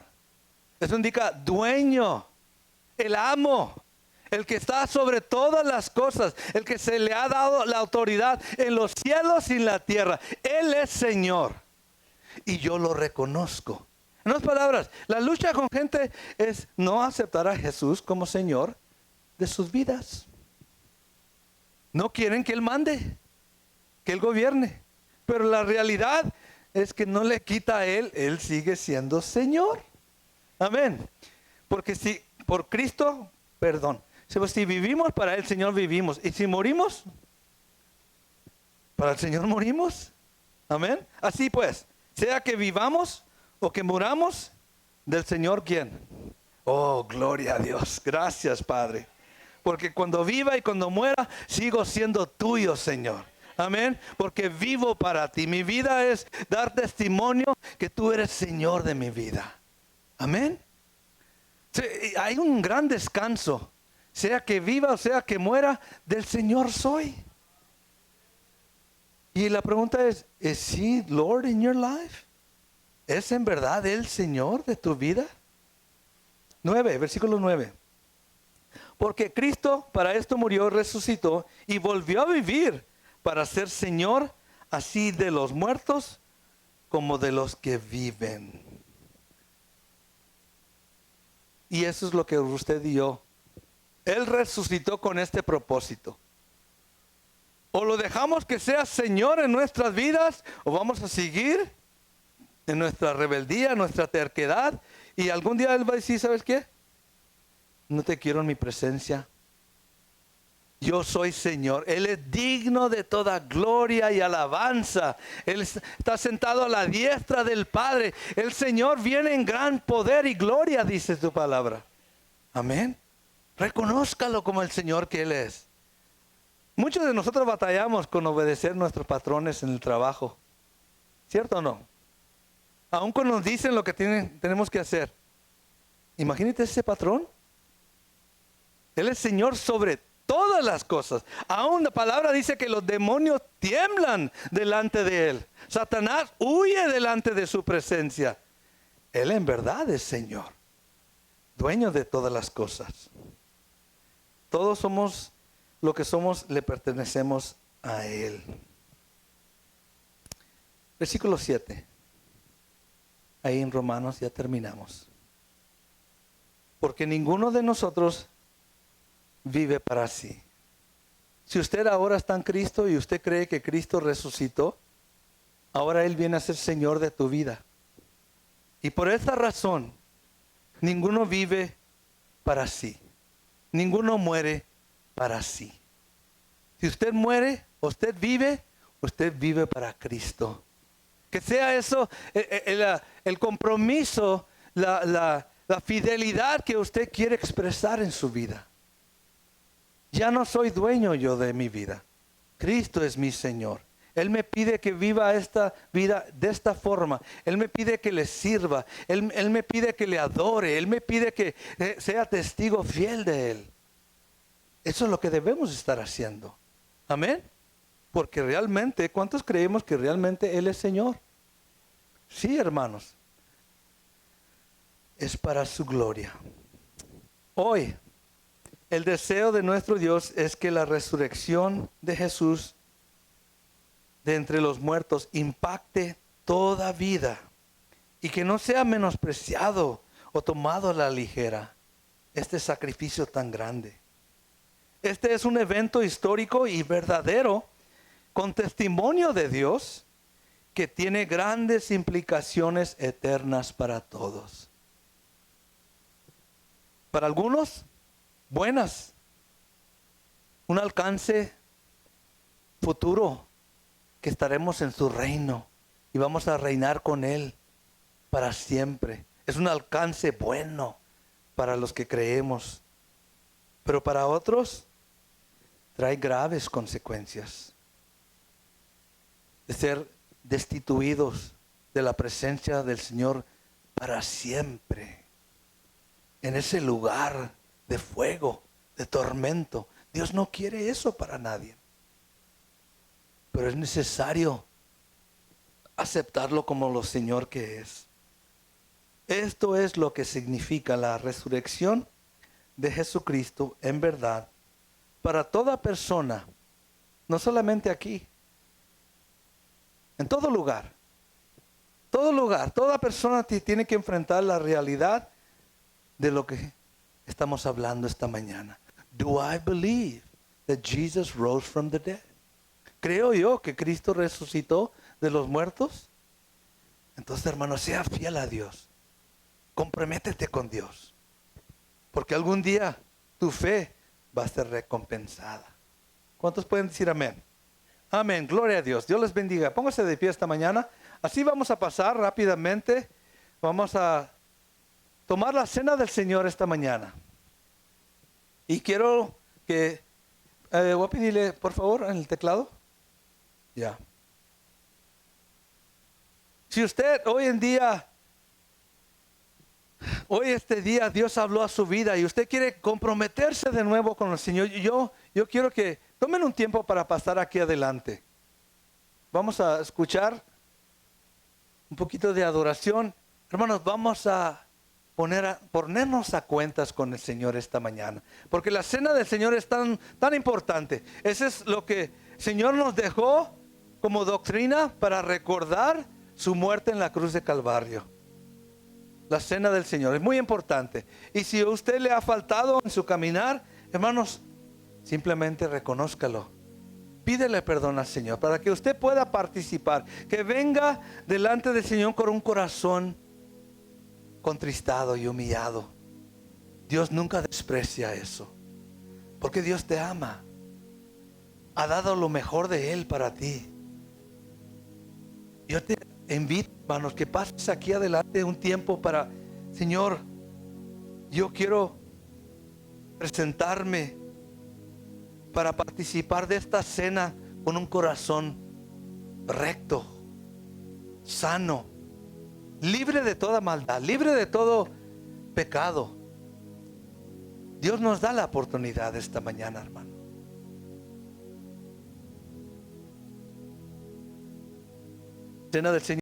Eso indica dueño, el amo, el que está sobre todas las cosas, el que se le ha dado la autoridad en los cielos y en la tierra. Él es Señor y yo lo reconozco. En otras palabras, la lucha con gente es no aceptar a Jesús como Señor de sus vidas. No quieren que Él mande, que Él gobierne. Pero la realidad es que no le quita a Él, Él sigue siendo Señor. Amén. Porque si por Cristo, perdón, si vivimos para Él, Señor, vivimos. Y si morimos, para el Señor morimos. Amén. Así pues, sea que vivamos o que muramos, del Señor, ¿quién? Oh, gloria a Dios. Gracias, Padre. Porque cuando viva y cuando muera, sigo siendo tuyo, Señor. Amén. Porque vivo para ti. Mi vida es dar testimonio que tú eres Señor de mi vida. Amén. Sí, hay un gran descanso. Sea que viva o sea que muera, del Señor soy. Y la pregunta es He Lord in your life? ¿Es en verdad Él Señor de tu vida? 9, versículo 9. Porque Cristo para esto murió, resucitó y volvió a vivir para ser Señor así de los muertos como de los que viven. Y eso es lo que usted y yo. Él resucitó con este propósito. O lo dejamos que sea Señor en nuestras vidas, o vamos a seguir en nuestra rebeldía, en nuestra terquedad. Y algún día Él va a decir, ¿sabes qué? No te quiero en mi presencia. Yo soy Señor. Él es digno de toda gloria y alabanza. Él está sentado a la diestra del Padre. El Señor viene en gran poder y gloria, dice tu palabra. Amén. Reconózcalo como el Señor que Él es. Muchos de nosotros batallamos con obedecer nuestros patrones en el trabajo. ¿Cierto o no? Aun cuando nos dicen lo que tenemos que hacer. Imagínate ese patrón. Él es Señor sobre todas las cosas. Aún la palabra dice que los demonios tiemblan delante de Él. Satanás huye delante de su presencia. Él en verdad es Señor. dueño de todas las cosas. Todos somos lo que somos, le pertenecemos a Él. Versículo 7. Ahí en Romanos ya terminamos. Porque ninguno de nosotros vive para sí. Si usted ahora está en Cristo y usted cree que Cristo resucitó, ahora Él viene a ser Señor de tu vida. Y por esa razón, ninguno vive para sí. Ninguno muere para sí. Si usted muere, usted vive para Cristo. Que sea eso el compromiso, la fidelidad que usted quiere expresar en su vida. Ya no soy dueño yo de mi vida. Cristo es mi Señor. Él me pide que viva esta vida de esta forma. Él me pide que le sirva. Él me pide que le adore. Él me pide que sea testigo fiel de Él. Eso es lo que debemos estar haciendo. Amén. Porque realmente, ¿cuántos creemos que realmente Él es Señor? Sí, hermanos. Es para su gloria. Hoy, el deseo de nuestro Dios es que la resurrección de Jesús de entre los muertos impacte toda vida y que no sea menospreciado o tomado a la ligera este sacrificio tan grande. Este es un evento histórico y verdadero con testimonio de Dios que tiene grandes implicaciones eternas para todos. Para algunos, buenas, un alcance futuro, que estaremos en su reino y vamos a reinar con Él para siempre. Es un alcance bueno para los que creemos, pero para otros trae graves consecuencias de ser destituidos de la presencia del Señor para siempre, en ese lugar de fuego, de tormento. Dios no quiere eso para nadie. Pero es necesario aceptarlo como lo Señor que es. Esto es lo que significa la resurrección de Jesucristo en verdad para toda persona, no solamente aquí, en todo lugar. Todo lugar, toda persona tiene que enfrentar la realidad de lo que estamos hablando esta mañana. Do I believe that Jesus rose from the dead? ¿Creo yo que Cristo resucitó de los muertos? Entonces, hermano, sea fiel a Dios. Comprométete con Dios. Porque algún día tu fe va a ser recompensada. ¿Cuántos pueden decir amén? Amén, gloria a Dios. Dios les bendiga. Póngase de pie esta mañana. Así vamos a pasar rápidamente. Vamos a tomar la cena del Señor esta mañana. Y quiero que... voy a pedirle, por favor, en el teclado. Ya. Si usted hoy en día, este día Dios habló a su vida y usted quiere comprometerse de nuevo con el Señor, yo quiero que tomen un tiempo para pasar aquí adelante. Vamos a escuchar un poquito de adoración. Hermanos, vamos a ponernos a cuentas con el Señor esta mañana. Porque la cena del Señor es tan importante. Eso es lo que el Señor nos dejó como doctrina para recordar su muerte en la cruz de Calvario. La cena del Señor es muy importante. Y si a usted le ha faltado en su caminar, hermanos, simplemente reconózcalo. Pídele perdón al Señor para que usted pueda participar. Que venga delante del Señor con un corazón contristado y humillado. Dios nunca desprecia eso. Porque Dios te ama. Ha dado lo mejor de Él para ti. Yo te invito, hermanos, que pases aquí adelante un tiempo para, Señor, yo quiero presentarme para participar de esta cena con un corazón recto, sano, libre de toda maldad, libre de todo pecado. Dios nos da la oportunidad esta mañana, hermano. Cena del Señor.